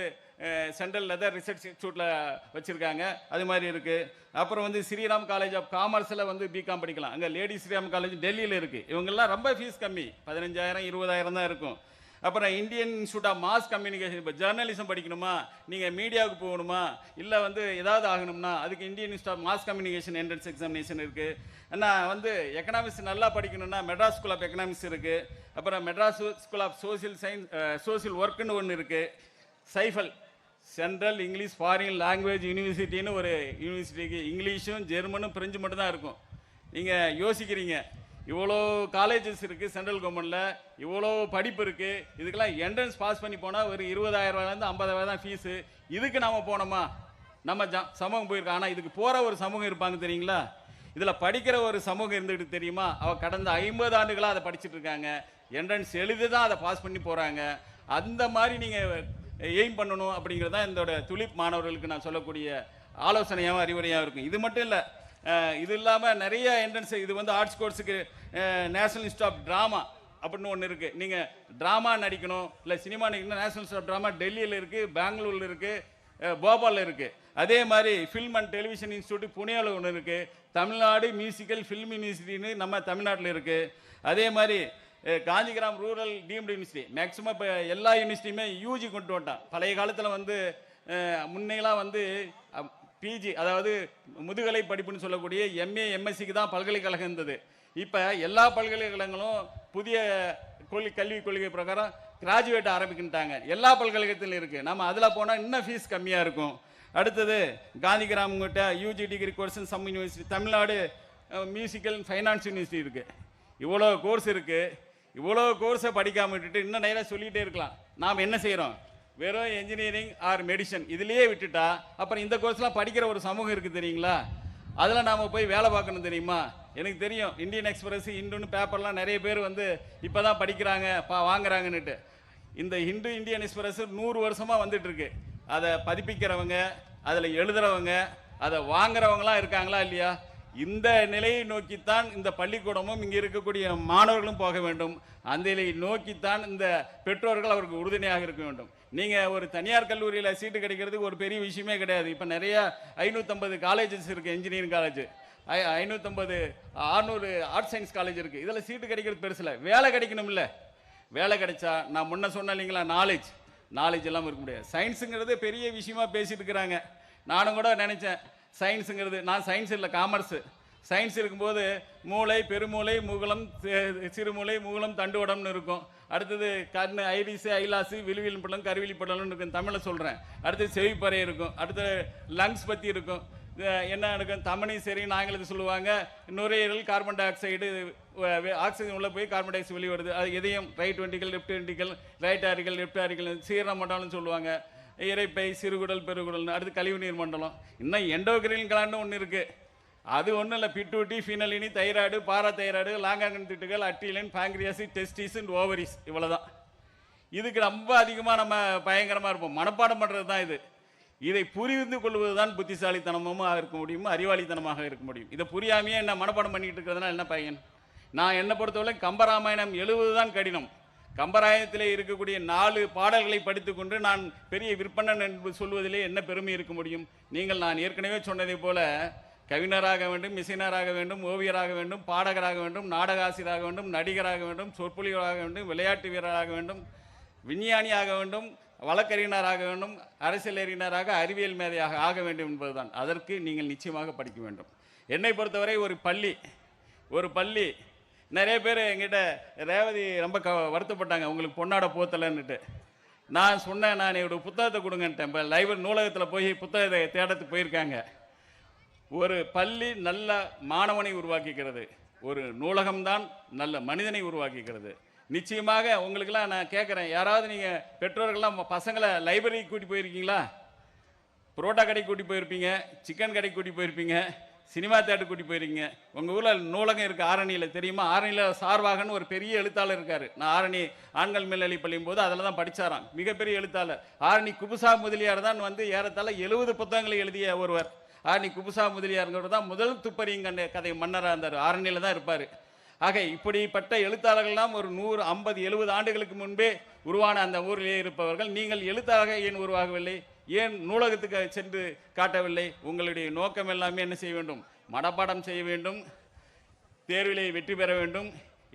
சென்ட்ரல் லெதர் ரிசர்ச் இன்ஸ்டியூட்டில் வச்சுருக்காங்க, அது மாதிரி இருக்குது. அப்புறம் வந்து ஸ்ரீராம் காலேஜ் ஆஃப் காமர்ஸில் வந்து பிகாம் படிக்கலாம். அங்கே லேடி ஸ்ரீராம் காலேஜ் டெல்லியில் இருக்குது. இவங்கெல்லாம் ரொம்ப ஃபீஸ் கம்மி, 15,000 20,000 தான் இருக்கும். அப்புறம் Indian institute of mass communication, இப்போ ஜேர்னலிசம் படிக்கணுமா, நீங்கள் மீடியாவுக்கு போகணுமா, இல்லை வந்து ஏதாவது ஆகணும்னா அதுக்கு Indian institute of mass communication entrance examination இருக்குது. நான் வந்து எக்கனாமிக்ஸ் நல்லா படிக்கணும்னா மெட்ராஸ் ஸ்கூல் ஆஃப் எக்கனாமிக்ஸ் இருக்குது. அப்புறம் Madras School of Social Science social ஒர்க்குன்னு ஒன்று இருக்குது. சைஃபல் சென்ட்ரல் இங்கிலீஷ் ஃபாரின் லாங்குவேஜ் யூனிவர்சிட்டின்னு ஒரு யூனிவர்சிட்டிக்கு இங்கிலீஷும் ஜெர்மனும் பிரெஞ்சு மட்டும் தான் இருக்கும். நீங்கள் யோசிக்கிறீங்க, இவ்வளோ காலேஜஸ் இருக்குது சென்ட்ரல் கவர்மெண்ட்டில், இவ்வளோ படிப்பு இருக்குது, இதுக்கெல்லாம் என்ட்ரன்ஸ் பாஸ் பண்ணி போனால் ஒரு 20,000 50,000 தான் ஃபீஸு. இதுக்கு நாம் போனோமா, நம்ம சமூகம் போயிருக்கோம். ஆனால் இதுக்கு போகிற ஒரு சமூகம் இருப்பாங்க தெரியுங்களா, இதில் படிக்கிற ஒரு சமூகம் இருந்துகிட்டு தெரியுமா, அவள் கடந்த 50 ஆண்டுகளாக அதை படிச்சுட்டு இருக்காங்க, என்ட்ரன்ஸ் எழுதி தான் அதை பாஸ் பண்ணி போகிறாங்க. அந்த மாதிரி நீங்கள் எய்ம் பண்ணணும் அப்படிங்கிறது தான் இதோட துலிப் மாணவர்களுக்கு நான் சொல்லக்கூடிய ஆலோசனையாகவும் அறிவுரையாகவும் இருக்கும். இது மட்டும் இல்லை, இது இல்லாமல் நிறைய என்ட்ரன்ஸ், இது வந்து ஆர்ட்ஸ் கோர்ஸுக்கு நேஷனல் இன்ஸ்டியூட் ஆஃப் ட்ராமா அப்படின்னு ஒன்று இருக்குது. நீங்கள் ட்ராமா நடிக்கணும், இல்லை சினிமா நடிக்கணும், நேஷனல் இன்ஸ்டியூட் ஆஃப் ட்ராமா டெல்லியில் இருக்குது, பெங்களூரில் இருக்குது, போபாலில் இருக்குது. அதே மாதிரி ஃபில்ம் அண்ட் டெலிவிஷன் இன்ஸ்டியூட் புனேவில் ஒன்று இருக்குது. தமிழ்நாடு மியூசிக்கல் ஃபில்ம் யூனிவர்சிட்டின்னு நம்ம தமிழ்நாட்டில் இருக்குது. அதே மாதிரி காஞ்சிகிராம் ரூரல் டீம்டு யூனிவர்சிட்டி, மேக்ஸிமம் இப்போ எல்லா யூனிவர்சிட்டியுமே யூஜி கொண்டு வந்துட்டான். பழைய காலத்தில் வந்து முன்னையெல்லாம் வந்து பிஜி, அதாவது முதுகலை படிப்புன்னு சொல்லக்கூடிய எம்ஏ எம்எஸ்சிக்கு தான் பல்கலைக்கழகம் இருந்தது. இப்போ எல்லா பல்கலைக்கழகங்களும் புதிய கல்விக் கொள்கை பிரகாரம் கிராஜுவேட் ஆரம்பிக்கிட்டாங்க. எல்லா பல்கலைக்கழகத்திலும் இருக்குது. நம்ம அதில் போனால் இன்னும் ஃபீஸ் கம்மியாக இருக்கும். அடுத்தது காந்திகிராம் கிட்ட UG degree course some university, Tamil Nadu musical finance university இருக்குது. இவ்வளோ கோர்ஸ் இருக்குது. இவ்வளோ கோர்ஸை படிக்காமல் விட்டுட்டு இன்னும் நேராக சொல்லிகிட்டே இருக்கலாம். நாம் என்ன செய்கிறோம், வெறும் என்ஜினியரிங் ஆர் மெடிசன் இதுலேயே விட்டுட்டா அப்புறம் இந்த கோர்ஸ்லாம் படிக்கிற ஒரு சமூகம் இருக்குது தெரியுங்களா, அதில் நாம் போய் வேலை பார்க்கணும் தெரியுமா. எனக்கு தெரியும், இந்தியன் எக்ஸ்பிரஸ் இந்துன்னு பேப்பர்லாம் நிறைய பேர் வந்து இப்போ தான் படிக்கிறாங்க வாங்குறாங்கன்னுட்டு. இந்த இந்தியன் எக்ஸ்பிரஸ் 100 வருஷமாக வந்துட்டு இருக்கு. அதை பதிப்பிக்கிறவங்க, அதில் எழுதுறவங்க, அதை வாங்குறவங்களாம் இருக்காங்களா இல்லையா? இந்த நிலையை நோக்கித்தான் இந்த பள்ளிக்கூடமும் இங்கே இருக்கக்கூடிய மாணவர்களும் போக வேண்டும். அந்த நிலையை நோக்கித்தான் இந்த பெற்றோர்கள் அவருக்கு உறுதுணையாக இருக்க வேண்டும். நீங்கள் ஒரு தனியார் கல்லூரியில் சீட்டு கிடைக்கிறதுக்கு ஒரு பெரிய விஷயமே கிடையாது. இப்போ நிறைய 550 காலேஜஸ் இருக்குது, engineering college 550 600 arts science college இருக்குது. இதில் சீட்டு கிடைக்கிறது பெருசில்லை, வேலை கிடைக்கணும்ல. வேலை கிடைச்சா நான் முன்ன சொன்னேன் இல்லைங்களா, நாலேஜ் எல்லாம் இருக்க முடியாது. சயின்ஸுங்கிறது பெரிய விஷயமா பேசிட்டு இருக்கிறாங்க. நானும் கூட நினச்சேன் சயின்ஸுங்கிறது, நான் சயின்ஸ் இல்லை காமர்ஸு. சயின்ஸ் இருக்கும்போது மூளை, பெருமூளை, முகுளம், சிறுமூளை, முகுளம், தண்டுவடம்னு இருக்கும். அடுத்தது கண், ஐரிஸு, ஐலாசு, விழுவியல் படம், கருவிழி படம்னு இருக்கும், தமிழில் சொல்கிறேன். அடுத்தது செவிப்பறை இருக்கும். அடுத்தது லங்ஸ் பற்றி இருக்கும். என்ன இருக்கும், தமனி சரின்னு ஆங்கிலத்தில் சொல்லுவாங்க. நுரையீரல், கார்பன் டை ஆக்சைடு, ஆக்சிஜன் உள்ளே போய் கார்பன் டை ஆக்சைடு வெளிவருது. அது எதையும் right ventricle, left ventricle, right auricle, left auricle, சீரண மண்டலம்னு சொல்லுவாங்க. இறைப்பை, சிறுகுடல், பெருகுடல், அடுத்து கழிவு நீர் மண்டலம். இன்னும் எண்டோகிரின் கிளான்னு ஒன்று இருக்குது. அது ஒன்றும் இல்லை, பிட்யூட்டி, ஃபினலினி, தைராய்டு, பாராதைராய்டு, லாங்காங்கன் திட்டுகள், அட்டிலின், பாங்க்ரியாசி, டெஸ்டிஸ் அண்ட் ஓவரிஸ், இவ்வளோதான். இதுக்கு ரொம்ப அதிகமாக நம்ம பயங்கரமாக இருப்போம். மனப்பாடம் பண்ணுறது தான் இது. இதை புரிந்து கொள்வது தான் புத்திசாலித்தனமும் இருக்க முடியும், அறிவாளித்தனமாக இருக்க முடியும். இதை புரியாமையே என்ன மனப்பாடம் பண்ணிட்டு இருக்கிறதுனா என்ன பயன்? நான் என்னை பொறுத்தவரை கம்பராமாயணம் எழுவது தான் கடினம். கம்பராயணத்திலே இருக்கக்கூடிய 4 பாடல்களை படித்துக்கொண்டு நான் பெரிய விற்பனன் என்று சொல்வதிலே என்ன பெருமை இருக்க முடியும்? நான் ஏற்கனவே சொன்னதை போல கவிஞராக வேண்டும், இசைஞராக வேண்டும், ஓவியராக வேண்டும், பாடகராக வேண்டும், நாடகாசிரியராக வேண்டும், நடிகராக வேண்டும், சொற்பொழிவராக வேண்டும், விளையாட்டு வீரராக வேண்டும், விஞ்ஞானியாக வேண்டும், வழக்கறிஞராக வேண்டும், அரசியலறிஞராக, அறிவியல் மேதையாக ஆக வேண்டும் என்பதுதான். அதற்கு நீங்கள் நிச்சயமாக படிக்க வேண்டும். என்னை பொறுத்தவரை ஒரு பள்ளி நிறைய பேர் எங்கிட்ட ரேவதி ரொம்ப வருத்தப்பட்டாங்க, உங்களுக்கு பொன்னாட போத்தலைன்னுட்டு. நான் சொன்னேன், நான் என்னோட புத்தகத்தை கொடுங்கன்ட்டேன். இப்போ லைப்ரரி நூலகத்தில் போய் புத்தகத்தை தேடத்துக்கு போயிருக்காங்க. ஒரு பள்ளி நல்ல மாணவனை உருவாக்கிக்கிறது, ஒரு நூலகம்தான் நல்ல மனிதனை உருவாக்கிக்கிறது. நிச்சயமாக உங்களுக்கெல்லாம் நான் கேட்குறேன், யாராவது நீங்கள் பெற்றோர்கள்லாம் பசங்களை லைப்ரரிக்கு கூட்டி போயிருக்கீங்களா? புரோட்டா கடைக்கு கூட்டி போயிருப்பீங்க, சிக்கன் கடைக்கு கூட்டி போயிருப்பீங்க, சினிமா தேட்டருக்கு கூட்டி போயிருக்கீங்க. உங்கள் ஊரில் நூலகம் இருக்குது ஆரணியில், தெரியுமா? ஆரணியில் சார்வாகன்னு ஒரு பெரிய எழுத்தாளர் இருக்கார். நான் ஆரணி ஆண்கள் மேல்நிலை பள்ளியும் போது அதில் தான் படித்தாராம். மிகப்பெரிய எழுத்தாளர் ஆரணி குபுசா முதலியார் தான் வந்து ஏறத்தாழ 70 புத்தகங்களை எழுதிய ஒருவர். ஆரணி குபுசா முதலியாருங்கிறது தான் முதல் துப்பறியும் கதை மன்னராக இருந்தார். ஆரணியில் தான் இருப்பார். ஆக இப்படிப்பட்ட எழுத்தாளர்கள்லாம் ஒரு 100, 50, 70 ஆண்டுகளுக்கு முன்பே உருவான அந்த ஊரிலே இருப்பவர்கள். நீங்கள் எழுத்தாக ஏன் உருவாகவில்லை? ஏன் நூலகத்துக்கு சென்று காட்டவில்லை? உங்களுடைய நோக்கம் எல்லாமே என்ன செய்ய வேண்டும்? மனப்பாடம் செய்ய வேண்டும், தேர்விலே வெற்றி பெற வேண்டும்,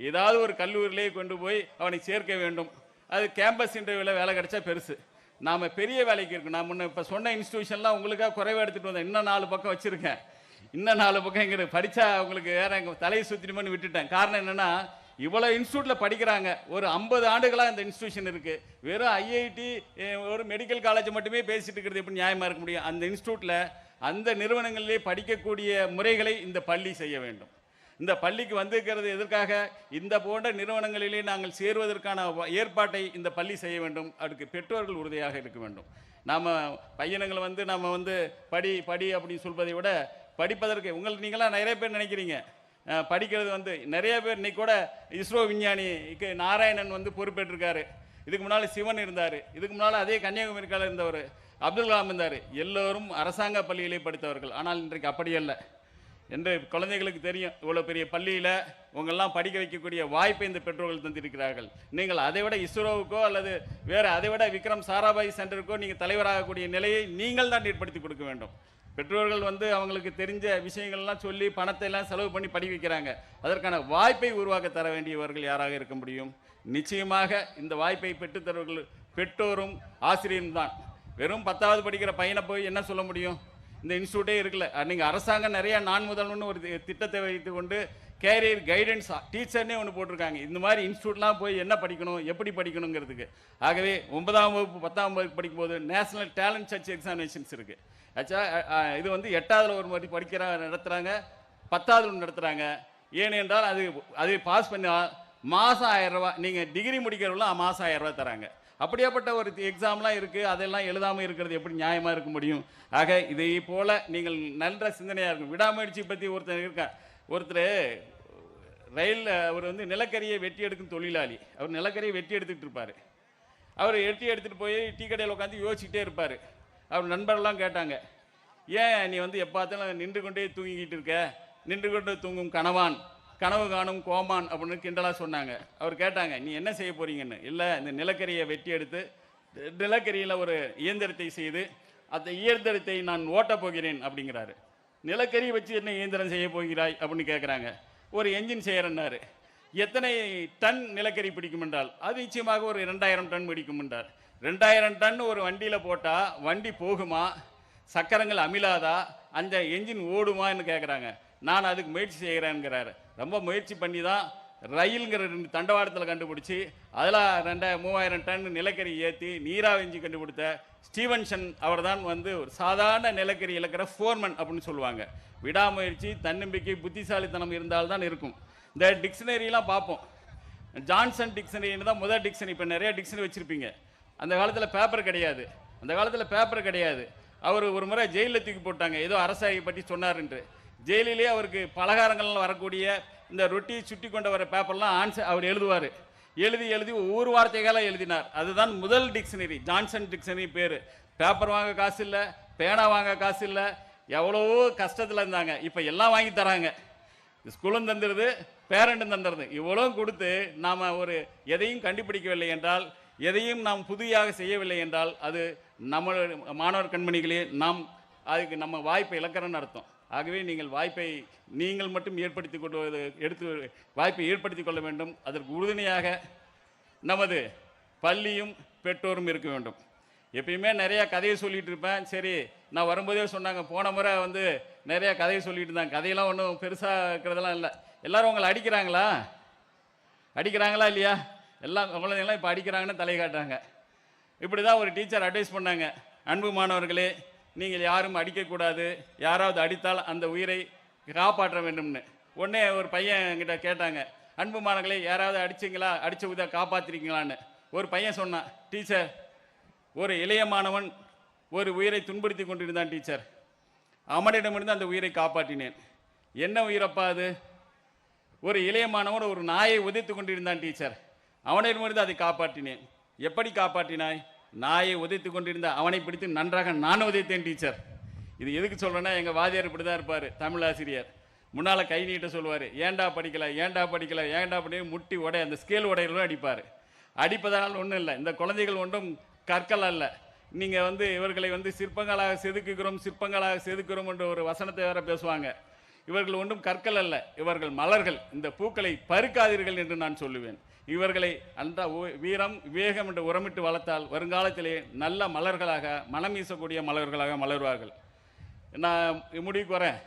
ஏதாவது ஒரு கல்லூரியிலே கொண்டு போய் அவனை சேர்க்க வேண்டும். அது கேம்பஸ் இன்டர்வியூவில் வேலை கிடைச்சா பெருசு. நாம் பெரிய வேலைக்கு இருக்கணும். நான் முன்ன இப்போ சொன்ன இன்ஸ்டியூஷன்லாம் உங்களுக்காக குறைவாக எடுத்துகிட்டு வந்தேன். இன்னும் 4 பக்கம் வச்சுருக்கேன். இன்னும் 4 பக்கம் இங்கே படித்தா உங்களுக்கு வேற எங்கள் தலையை சுற்றிடுமோன்னு விட்டுட்டேன். காரணம் என்னென்னா, இவ்வளோ இன்ஸ்டியூட்டில் படிக்கிறாங்க. ஒரு 50 ஆண்டுகளாக இந்த இன்ஸ்டியூஷன் இருக்குது. வெறும் ஐஐடி ஒரு மெடிக்கல் காலேஜ் மட்டுமே பேசிட்டு இருக்கிறது எப்படி நியாயமாக இருக்க முடியும்? அந்த இன்ஸ்டியூட்டில் அந்த நிறுவனங்களிலே படிக்கக்கூடிய முறைகளை இந்த பள்ளி செய்ய வேண்டும். இந்த பள்ளிக்கு வந்திருக்கிறது எதற்காக? இந்த போன்ற நிறுவனங்களிலே நாங்கள் சேருவதற்கான ஏற்பாட்டை இந்த பள்ளி செய்ய வேண்டும். அதுக்கு பெற்றோர்கள் உறுதியாக இருக்க வேண்டும். நாம் பையனுங்களை வந்து நம்ம வந்து படி அப்படின்னு சொல்வதை விட படிப்பதற்கு நீங்களாம் நிறைய பேர் நினைக்கிறீங்க படிக்கிறது வந்து நிறைய பேர். இன்னைக்கு கூட இஸ்ரோ விஞ்ஞானி நாராயணன் வந்து பொறுப்பேற்றிருக்காரு. இதுக்கு முன்னால் சிவன் இருந்தார். இதுக்கு முன்னால் அதே கன்னியாகுமரிக்கால இருந்தவர் அப்துல் கலாம் இருந்தார். எல்லோரும் அரசாங்க பள்ளியிலே படித்தவர்கள். ஆனால் இன்றைக்கு அப்படி அல்ல என்று குழந்தைகளுக்கு தெரியும். இவ்வளோ பெரிய பள்ளியில் உங்களெல்லாம் படிக்க வைக்கக்கூடிய வாய்ப்பை இந்த பெற்றோர்கள் தந்திருக்கிறார்கள். நீங்கள் அதை விட இஸ்ரோவுக்கோ அல்லது வேறு அதை விட விக்ரம் சாராபாய் சென்டருக்கோ நீங்கள் தலைவராகக்கூடிய நிலையை நீங்கள் தான் ஏற்படுத்தி கொடுக்க வேண்டும். பெற்றோர்கள் வந்து அவங்களுக்கு தெரிஞ்ச விஷயங்கள்லாம் சொல்லி பணத்தை எல்லாம் செலவு பண்ணி படிக்க வைக்கிறாங்க. அதற்கான வாய்ப்பை உருவாக்க தர வேண்டியவர்கள் யாராக இருக்க முடியும்? நிச்சயமாக இந்த வாய்ப்பை பெற்றுத்தரவர்கள் பெற்றோரும் ஆசிரியரும் தான். வெறும் 10வது படிக்கிற பையனை போய் என்ன சொல்ல முடியும்? இந்த இன்ஸ்டியூட்டே இருக்குல்ல. நீங்கள் அரசாங்கம் நிறையா நான் முதல்வன்னு ஒரு திட்டத்தை வைத்து கொண்டு கேரியர் கைடன்ஸ் டீச்சர்னே ஒன்று போட்டிருக்காங்க. இந்த மாதிரி இன்ஸ்டியூட்லாம் போய் என்ன படிக்கணும், எப்படி படிக்கணுங்கிறதுக்கு. ஆகவே 9ஆம் வகுப்பு 10ஆம் வகுப்பு படிக்கும்போது நேஷனல் டேலண்ட் சர்ச் எக்ஸாமினேஷன்ஸ் இருக்குது. ஆக்சுவலாக இது வந்து 8ஆவதுல ஒரு மாதிரி நடத்துகிறாங்க, 10ஆவதுல நடத்துகிறாங்க. ஏனென்றால் அது பாஸ் பண்ணால் மாதம் 1000 ரூபா. நீங்கள் டிகிரி முடிக்கிறவங்களும் மாதம் 1000 ரூபா தராங்க. அப்படியாப்பட்ட ஒரு எக்ஸாம்லாம் இருக்குது. அதெல்லாம் எழுதாமல் இருக்கிறது எப்படி நியாயமாக இருக்க முடியும்? ஆக இதை போல் நீங்கள் நல்ல சிந்தனையாக இருக்கும். விடாமுயற்சி பற்றி ஒருத்தர் ரயிலில் அவர் வந்து நிலக்கரியை வெட்டி எடுக்கும் தொழிலாளி. அவர் நிலக்கரியை வெட்டி எடுத்துக்கிட்டு இருப்பார். அவர் வெட்டி எடுத்துகிட்டு போய் டீ கடையில் உட்காந்து யோசிச்சுட்டே இருப்பார். அவர் நண்பர்கள்லாம் கேட்டாங்க, ஏன் நீ வந்து எப்போத்தாலும் நின்று கொண்டே தூங்கிக்கிட்டு இருக்க? நின்று கொண்டு தூங்கும் கனவு காணும் கோமான் அப்படின்னு கிண்டலாக சொன்னாங்க. அவர் கேட்டாங்க, நீ என்ன செய்ய போறீங்கன்னு. இல்லை, இந்த நிலக்கரியை வெட்டி எடுத்து நிலக்கரியில் ஒரு இயந்திரத்தை செய்து அந்த இயந்திரத்தை நான் ஓட்டப் போகிறேன் அப்படிங்கிறாரு. நிலக்கரி வச்சு என்ன இயந்திரம் செய்ய போகிறாய் அப்படின்னு கேட்குறாங்க. ஒரு என்ஜின் செய்கிறன்னாரு. எத்தனை டன் நிலக்கரி பிடிக்கும் என்றால் அது நிச்சயமாக ஒரு 2000 டன் பிடிக்கும் என்றார். 2000 டன் ஒரு வண்டியில் போட்டால் வண்டி போகுமா? சக்கரங்கள் அமிலாதா? அந்த என்ஜின் ஓடுமான்னு கேட்குறாங்க. நான் அதுக்கு முயற்சி செய்கிறேங்கிறாரு. ரொம்ப முயற்சி பண்ணி தான் ரயிலுங்கிற 2 தண்டவாளத்தில் கண்டுபிடிச்சி அதில் 3000 டன் நிலக்கரி ஏற்றி நீராவெஞ்சி கண்டுபிடித்த ஸ்டீவன்சன் அவர் தான் வந்து ஒரு சாதாரண நிலக்கரி இழக்கிற ஃபோர்மன் அப்படின்னு சொல்லுவாங்க. விடாமுயற்சி, தன்னம்பிக்கை, புத்திசாலித்தனம் இருந்தால்தான் இருக்கும். இந்த டிக்ஷனரிலாம் பார்ப்போம். ஜான்சன் டிக்ஷனரின்னு தான் முதல் டிக்ஷனரி. இப்போ நிறைய டிக்ஷனரி வச்சுருப்பீங்க. அந்த காலத்தில் பேப்பர் கிடையாது. அவர் ஒரு முறை ஜெயிலில் தூக்கி போட்டாங்க, ஏதோ அரசாயை பற்றி சொன்னார்ன்ட்டு. ஜெயிலிலே அவருக்கு பலகாரங்கள்லாம் வரக்கூடிய இந்த ரொட்டி சுட்டி கொண்டு வர பேப்பர்லாம் ஆன்சர் அவர் எழுதுவார். எழுதி ஒவ்வொரு வார்த்தைகளாக எழுதினார். அதுதான் முதல் டிக்ஷனரி, ஜான்சன் டிக்ஷனரி பேர். பேப்பர் வாங்க காசு இல்லை, பேனா வாங்க காசு இல்லை, எவ்வளவோ கஷ்டத்தில் இருந்தாங்க. இப்போ எல்லாம் வாங்கி தராங்க. ஸ்கூலும் தந்துடுது, பேரண்ட்டும் தந்துடுது. இவ்வளோ கொடுத்து நாம் ஒரு எதையும் கண்டுபிடிக்கவில்லை என்றால், எதையும் நாம் புதியாக செய்யவில்லை என்றால், அது நம்ம மாணவர் கண்மணிகளே நாம் அதுக்கு நம்ம வாய்ப்பை இழக்கிறோன்னு அர்த்தம். ஆகவே நீங்கள் மட்டும் ஏற்படுத்தி கொள்வது வாய்ப்பை ஏற்படுத்தி கொள்ள வேண்டும். அதற்கு உறுதுணையாக நமது பள்ளியும் பெற்றோரும் இருக்க வேண்டும். எப்பயுமே நிறைய கதையை சொல்லிட்டு இருப்பேன். சரி, நான் வரும்போதே சொன்னாங்க, போன முறை வந்து நிறைய கதையை சொல்லிட்டு இருந்தாங்க. கதையெல்லாம் ஒன்றும் பெருசாக இருக்கிறதெல்லாம் இல்லை. எல்லாரும் உங்களை அடிக்கிறாங்களா இல்லையா? எல்லாம் குழந்தைங்களாம் இப்போ அடிக்கிறாங்கன்னு தலை காட்டுறாங்க. இப்படி தான் ஒரு டீச்சர் அட்வைஸ் பண்ணாங்க, அன்பு மாணவர்களே, நீங்கள் யாரும் அடிக்கக்கூடாது, யாராவது அடித்தால் அந்த உயிரை காப்பாற்ற வேண்டும்னு. உடனே ஒரு பையன் என்கிட்ட கேட்டாங்க, அன்பு மாணவர்களே, யாராவது அடிச்சிங்களா, அடித்த உயிரை காப்பாற்றிருக்கீங்களான்னு. ஒரு பையன் சொன்னான், டீச்சர், ஒரு இளைய மாணவன் ஒரு உயிரை துன்புறுத்தி கொண்டிருந்தான் டீச்சர், அவனிடமிருந்து அந்த உயிரை காப்பாற்றினேன். என்ன உயிரப்பா அது? ஒரு இளைய மாணவன் ஒரு நாயை உதைத்து கொண்டிருந்தான் டீச்சர், அவனிடமிருந்து அதை காப்பாற்றினேன். எப்படி காப்பாற்றினாய்? நாயை உதைத்து கொண்டிருந்த அவனை பிடித்து நன்றாக நான் உதைத்தேன் டீச்சர். இது எதுக்கு சொல்கிறேன்னா, எங்கள் வாத்தியார் இப்படி தான் இருப்பார், தமிழ் ஆசிரியர். முன்னால் கை நீட்ட சொல்லுவார், ஏண்டா படிக்கல முட்டி அந்த ஸ்கேல் உடையிலும் அடிப்பார். அடிப்பதனால் ஒன்றும் இல்லை, இந்த குழந்தைகள் ஒன்றும் கற்கள் அல்ல. நீங்கள் வந்து இவர்களை வந்து சிற்பங்களாக செதுக்குகிறோம் என்ற ஒரு வசனத்தை வேற பேசுவாங்க. இவர்கள் ஒன்றும் கற்கள் அல்ல, இவர்கள் மலர்கள். இந்த பூக்களை பறிக்காதீர்கள் என்று நான் சொல்லுவேன். இவர்களை அந்த வீரம் விவேகம் என்று உரமிட்டு வளர்த்தால் வருங்காலத்திலே நல்ல மலர்களாக, மனம் வீசக்கூடிய மலர்களாக மலர்வார்கள். நான் முடிவுக்கு வரேன்.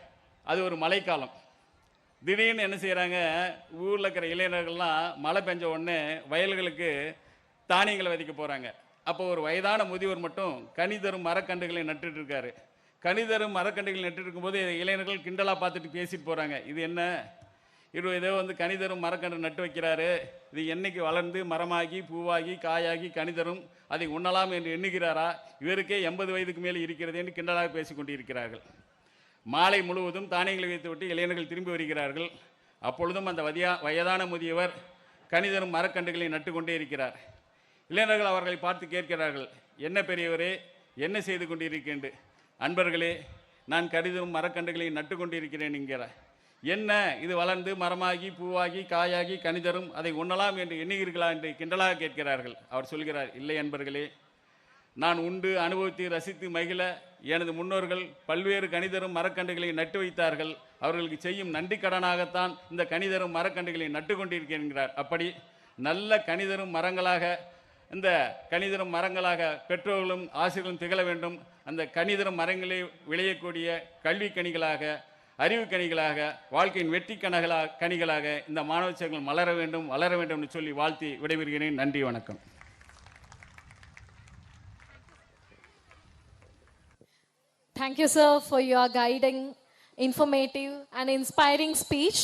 அது ஒரு மழைக்காலம். திடீர்னு என்ன செய்கிறாங்க, ஊரில் இருக்கிற இளைஞர்கள்லாம் மழை பெஞ்ச உடனே வயல்களுக்கு தானியங்களை விதைக்க போகிறாங்க. அப்போ ஒரு வயதான முதியவர் மட்டும் கனி தரும் மரக்கன்றுகளை நட்டுட்டு இருக்காரு. கனி தரும் மரக்கன்றுகளை நட்டு இருக்கும்போது இளைஞர்கள் கிண்டலாக பார்த்துட்டு பேசிட்டு போகிறாங்க, இது என்ன, ஏதோ வந்து கனி தரும் மரக்கன்று நட்டு வைக்கிறாரு, இது என்னைக்கு வளர்ந்து மரமாகி பூவாகி காயாகி கனி தரும், அதை உண்ணலாம் என்று எண்ணுகிறாரா, இவருக்கே 80 வயதுக்கு மேலே இருக்கிறது என்று கிண்டலாக பேசிக்கொண்டு இருக்கிறார்கள். மாலை முழுவதும் தானியங்களை வைத்துவிட்டு இளைஞர்கள் திரும்பி வருகிறார்கள். அப்பொழுதும் அந்த வயதான முதியவர் கனி தரும் மரக்கன்றுகளை நட்டு கொண்டே இருக்கிறார். இளைஞர்கள் அவர்களை பார்த்து கேட்கிறார்கள், என்ன பெரியவரே, என்ன செய்து கொண்டிருக்கின்றேன்? அன்பர்களே, நான் கனி தரும் மரக்கன்றுகளை நட்டு கொண்டிருக்கிறேன் என்கிறார். என்ன, இது வளர்ந்து மரமாகி பூவாகி காயாகி கனி தரும், அதை உண்ணலாம் என்று எண்ணுகிறீர்களா என்று கிண்டலாக கேட்கிறார்கள். அவர் சொல்கிறார், இல்லை அன்பர்களே, நான் உண்டு அனுபவித்து ரசித்து மகிழ எனது முன்னோர்கள் பல்வேறு கனி தரும் மரக்கன்றுகளை நட்டு வைத்தார்கள். அவர்களுக்கு செய்யும் நன்றி கடனாகத்தான் இந்த கனி தரும் மரக்கன்றுகளை நட்டு கொண்டிருக்கிறார். அப்படி நல்ல கனி தரும் மரங்களாக, இந்த கனி தரும் மரங்களாக பெற்றோர்களும் ஆசிரியர்களும் திகழ வேண்டும். அந்த கனி தரும் மரங்களே விளையக்கூடிய கல்வி கனிகளாக, அறிவு கனிகளாக, வாழ்க்கையின் வெற்றி கனிகளாக இந்த மாணவ செல்வங்கள் வளர வேண்டும் என்று சொல்லி வாழ்த்தி விடைபெறுகிறேன். நன்றி, வணக்கம். Thank you, sir, for your guiding, informative and inspiring speech.